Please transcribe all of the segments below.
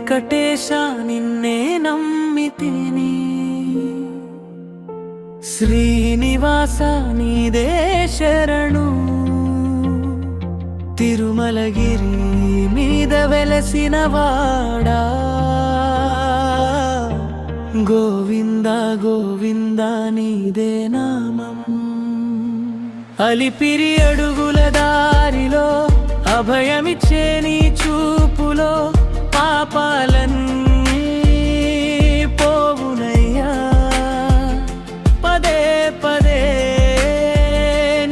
వెంకటేశ నిన్నే నమ్మితిని శ్రీనివాస నీదే శరణు తిరుమలగిరి మీద వెలసిన వాడా గోవింద గోవింద నీదే నామం అలిపిరి అడుగుల దారిలో అభయమిచ్చే నీ చూపులో పాపాలన్నీ పోవునయ్యా పదే పదే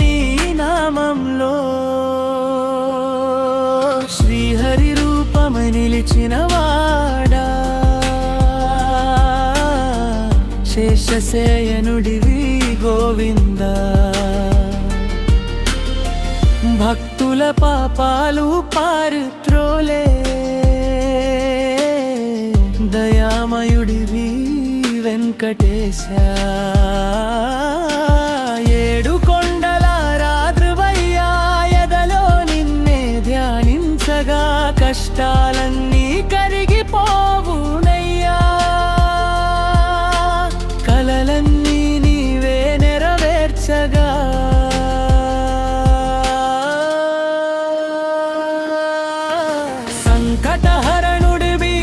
నీ నామంలో శ్రీహరి రూపమై నిలిచిన వాడా శేషశయనుడివి గోవింద భక్తుల పాపాలు పారుత్రోలే దయామయుడివి వెంకటేశ ఏడు కొండల రాద్రువయ్యా ఎదలో నిన్నే ధ్యానించగా కష్టాలన్నీ కరిగిపోవునయ్యా కలలన్నీ నీవే నెరవేర్చగా సంకటహరణుడివి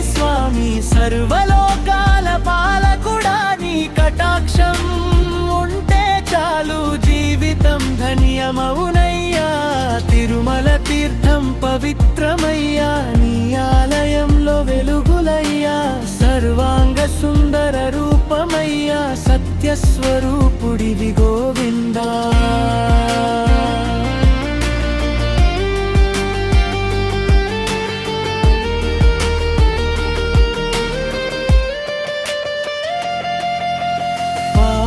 స్వామి సర్వలోకాల పాలకుడా నీ కటాక్షం ఉంటే చాలు జీవితం ధన్యమవునయ్యా తిరుమల తీర్థం పవిత్రమయ్యా నీ ఆలయంలో వెలుగులయ్యా సర్వాంగ సుందర రూపమయ్యా సత్యస్వరూపుడివి గోవిందా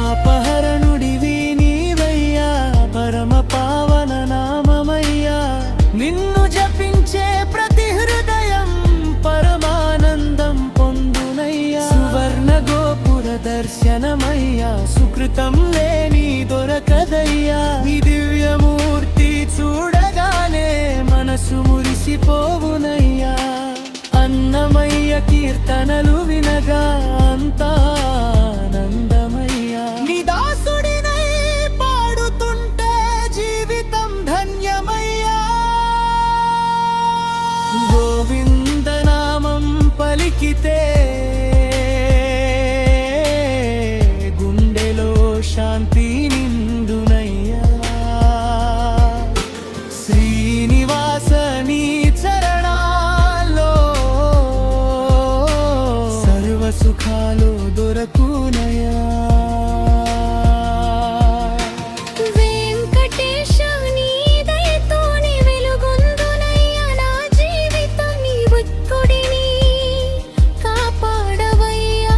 పాపహరణుడివి నీవయ్యా పరమ పావన నామమయ్యా నిన్ను జపించే ప్రతి హృదయం పరమానందం పొందునయ్యా సువర్ణ గోపుర దర్శనమయ్యా సుకృతం లేని దొరకదయ్యా నీ దివ్యమూర్తి చూడగానే మనసు మురిసిపోవునయ్యా అన్నమయ్య కీర్తనలు వినగా అంతా ఆనందమయ్యా నీ దాసుడినై పాడుతుంటే జీవితం ధన్యమయ్యా గోవింద నామం పలికితే గుండెలో శాంతి నిండునయ్యా శ్రీనివాస నీ చరణాల్లో సర్వ సుఖాలు దొరకునయ్యా వెంకటేశ నీ దయతోనే వెలుగొందునయ్యా నా జీవితం నీ భక్తుడిని కాపాడవయ్యా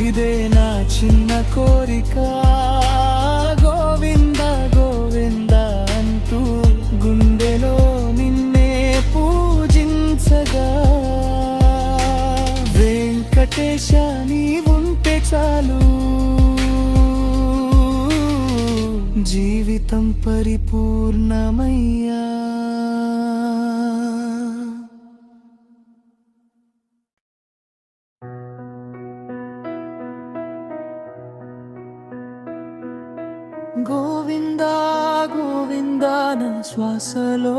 ఇదే నా చిన్న కోరిక గోవింద గోవింద అంటూ గుండెలో నిన్నే పూజించగా వెంకటేశ నీవుంటే చాలు జీవితం పరిపూర్ణమయ్యా గోవింద గోవింద నా శ్వాసలో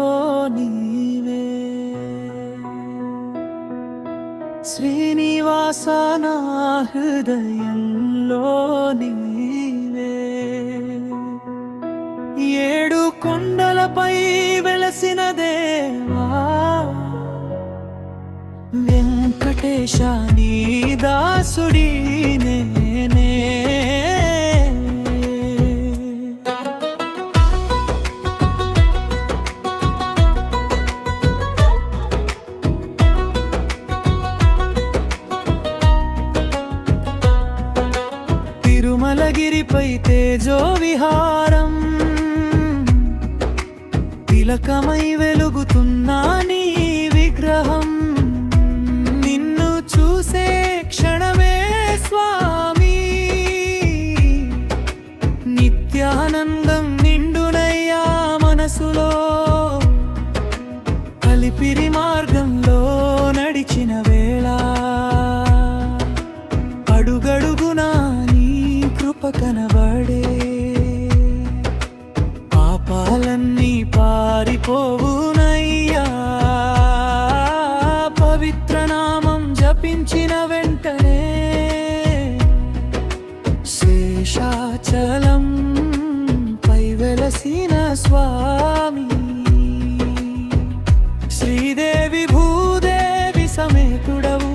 నీవే శ్రీనివాస నా హృదయంలో నీవే ఏడు కొండలపై వెలసిన దేవా వెంకటేశ నీ దాసుడి నేనే తిరుమలగిరిపై తేజో విహారం తిలకమై వెలుగుతున్నా నీ విగ్రహం నిన్ను చూసే క్షణమే స్వామి నిత్యానందం నిండునయ్యా మనసులో అలిపిరి మార్గంలో అడుగడుగునా నీ కృప కనబడే పాపాలన్నీ పారిపోవునయ్యా పవిత్ర నామం జపించిన వెంటనే శేషాచలం పై వెలసిన స్వామి శ్రీదేవి భూదేవి సమేతుడవు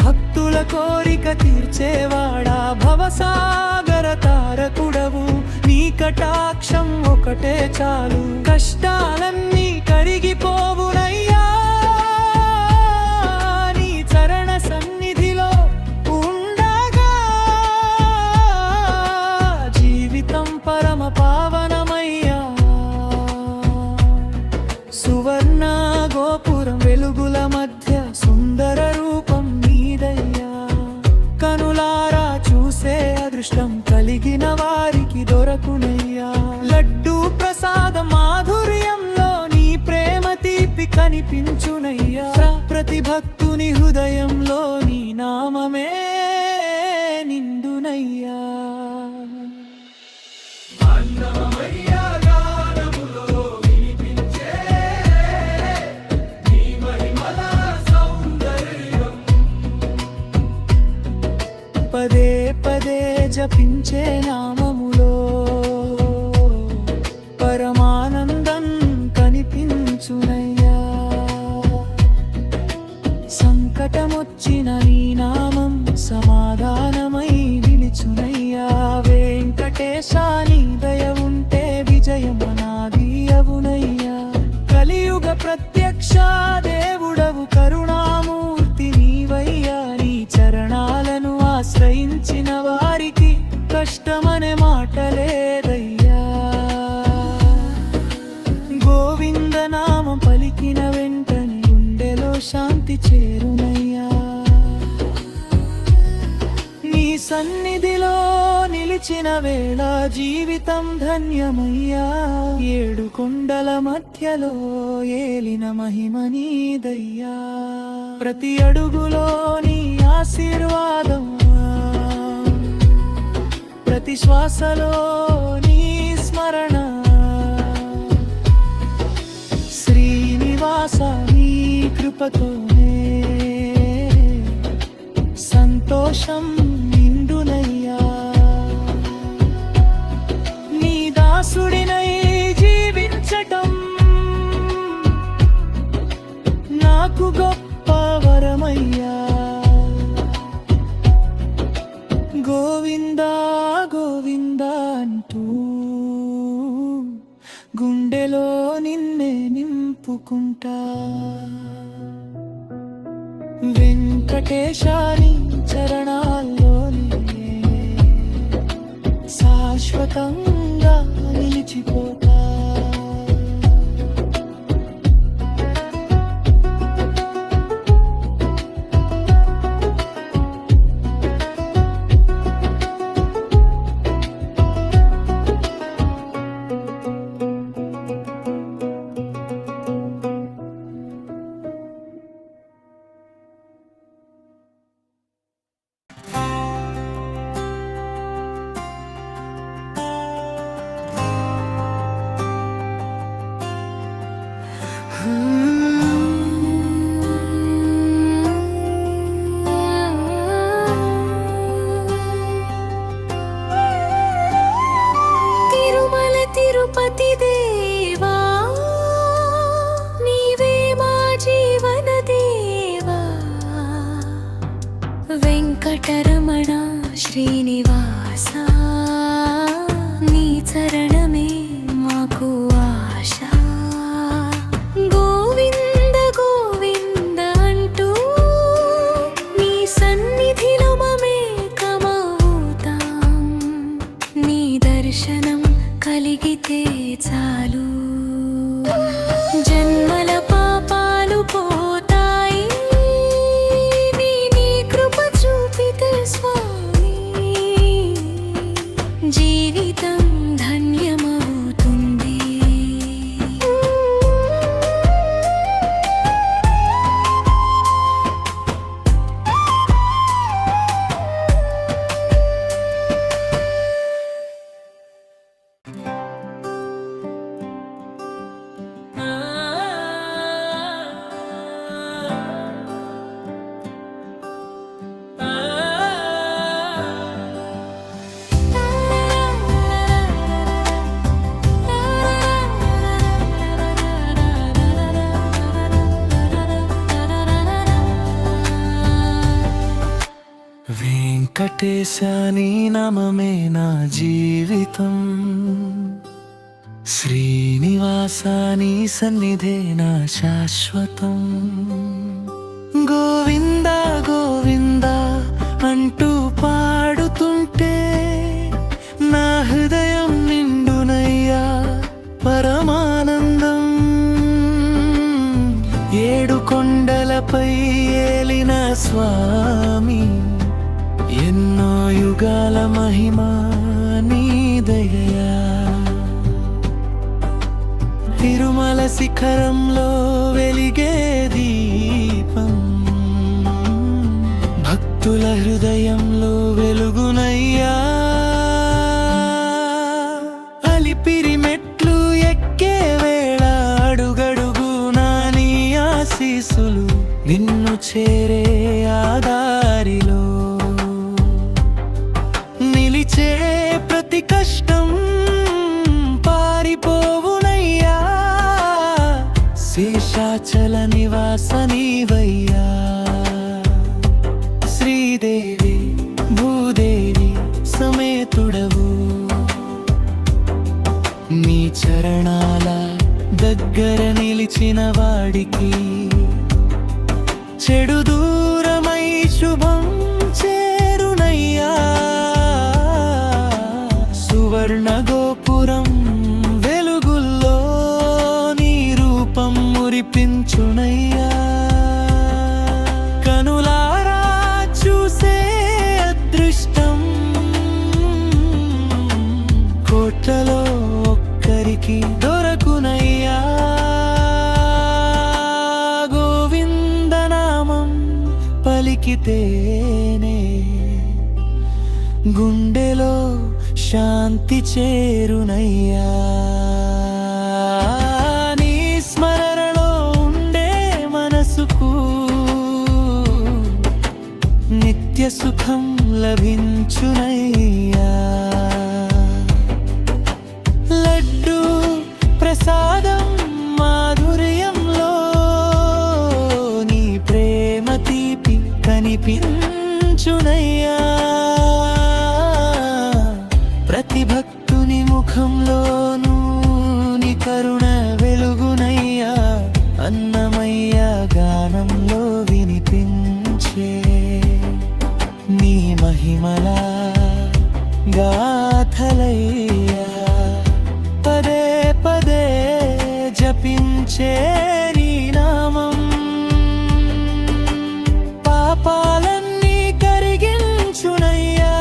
భక్తుల కోరిక తీర్చేవాడా భవసాగర తారకుడవు నీ కటాక్షం ఒకటే చాలు కష్టాలన్నీ కరిగిపోవునయ్యా నీ చరణ సన్నిధిలో ఉండగా జీవితం పరమ పావనమయ్యా సువర్ణ గోపురం వెలుగుల మధ్య సుందర రూపం నీదయ్యా కనులారా చూసే అదృష్టం కలిగిన వారికి దొరకునయ్యా లడ్డూ ప్రసాద మాధుర్యంలో నీ ప్రేమ తీపి కనిపించునయ్యా ప్రతి భక్తుని హృదయంలో నీ నామమే నిండునయ్యా పదే పదే జపించే నామములో పరమానందం కనిపించునయ్యా సంకటమొచ్చిన నీ నామం సమాధానమై నిలుచునయ్యా వెంకటేశ నీ దయ ఉంటే విజయం నాది అవునయ్యా కలియుగ ప్రత్యక్ష దేవుడవు కరుణామూర్తి నీవయ్యా నీ చరణాలను ఆశ్రయించిన వారికి కష్టమనే మాట లేదయ్యా గోవింద నామం పలికిన వెంటనే గుండెలో శాంతి చేరునయ్యా నీ సన్నిధిలో నిలిచిన వేళ జీవితం ధన్యమయ్యా ఏడు కొండల మధ్యలో ఏలిన మహిమ నీదయ్యా ప్రతి అడుగులో నీ ఆశీర్వాదం ప్రతి శ్వాసలో నీ స్మరణ శ్రీనివాస నీ కృపతోనే సంతోషం నిండునయ్యా నీ దాసుడినై జీవించటం నాకు గొప్ప వరమయ్యా గోవిందా గోవిందా అంటూ గుండెలో నిన్నే నింపుకుంటా వెంకటేశాని చరణాల్లోనే శాశ్వతంగా నిలిచిపోతా తిరుపతి దేవా నీవే మా జీవన దేవా వెంకటరమణ శ్రీనివాస నీ చరణమే మాకు ఆశ గోవింద గోవింద అంటూ నీ సన్నిధిలో మమేకమవుతాం నీ దర్శనం కలిగితే చాలు జన్మల పాపాలు పోతాయి నీ కృప చూపితే స్వామి జీవితం ధన్యమవుతుంది వెంకటేశ నీ నామమే నా జీవితం, శ్రీనివాస నీ సన్నిధే నా శాశ్వతం. గోవింద గోవింద అంటూ పాడుతుంటే నా హృదయం నిండునయ్యా పరమానందం. ఏడు కొండలపై ఏలిన స్వామి, ఎన్నో యుగాల మహిమా నీదయ్యా. తిరుమల శిఖరంలో వెలిగే దీపం, భక్తుల హృదయంలో వెలుగునయ్యా. అలిపిరి మెట్లు ఎక్కే వేళ అడుగడుగునా నీ ఆశీస్సులు నిన్ను చేరే ఆదారిలో. నిలిచే ప్రతి కష్టం పారిపోవునయ్యా, శేషాచల నివాస నీవయ్యా. శ్రీదేవి భూదేవి సమేతుడవు, నీ చరణాల దగ్గర నిలిచిన వాడికి చెడు దూరమై శుభం చేరునయ్యా. సువర్ణ గోపురం వెలుగుల్లో నీ రూపం మురిపించునయ్యా. కనులారా చూసే అదృష్టం కోట్లలో ఒక్కరికి దొరకునయ్యా. గోవిందనామం పలికితేనే గుండెలో శాంతి చేరునయ్యా. నీ స్మరణలో ఉండే మనసుకు నిత్య సుఖం లభించునయ్యా. లడ్డు ప్రసాదం మాధుర్యంలో నీ ప్రేమ తీపి కనిపించునయ్యా. ప్రతి భక్తుని ముఖంలోనూ నీ కరుణ వెలుగునయ్యా. అన్నమయ్య గానంలో వినిపించే నీ మహిమలా గాథలయ్యా. పదే పదే జపించే నీ నామం పాపాలన్నీ కరిగించునయ్యా.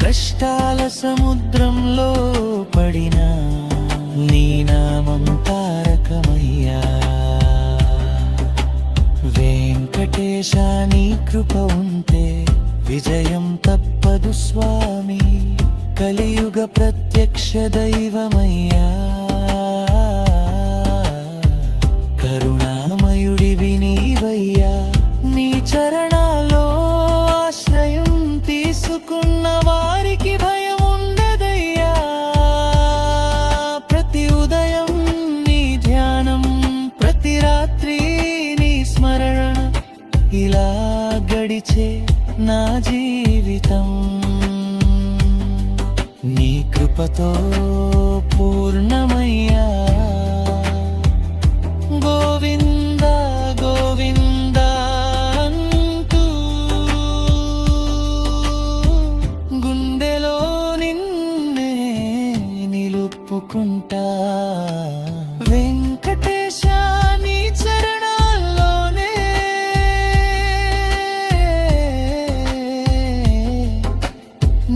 కష్టాల సముద్రంలో పడిన నీ నామం తారకమయ్యా. వెంకటేశ నీ కృప ఉంటే విజయం తప్పదు స్వామి. కలియుగ ప్రత్యక్ష దైవమయ్యా. కరుణామయుడివి నీవయ్యా. నీ చరణాల్లో ఆశ్రయం తీసుకున్న వారికి భయం ఉండదయ్యా. ప్రతి ఉదయం నీ ధ్యానం, ప్రతి రాత్రి నీ స్మరణ, ఇలా గడిచే నా జీవితం నీ కృపతో పూర్ణమయ్యా. గోవింద గోవింద అంటూ గుండెలో నిన్నే నిలుపుకుంటా. వెంకటేశ నీ చరణాల్లోనే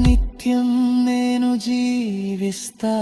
నిత్యం నేను జీవిస్తా.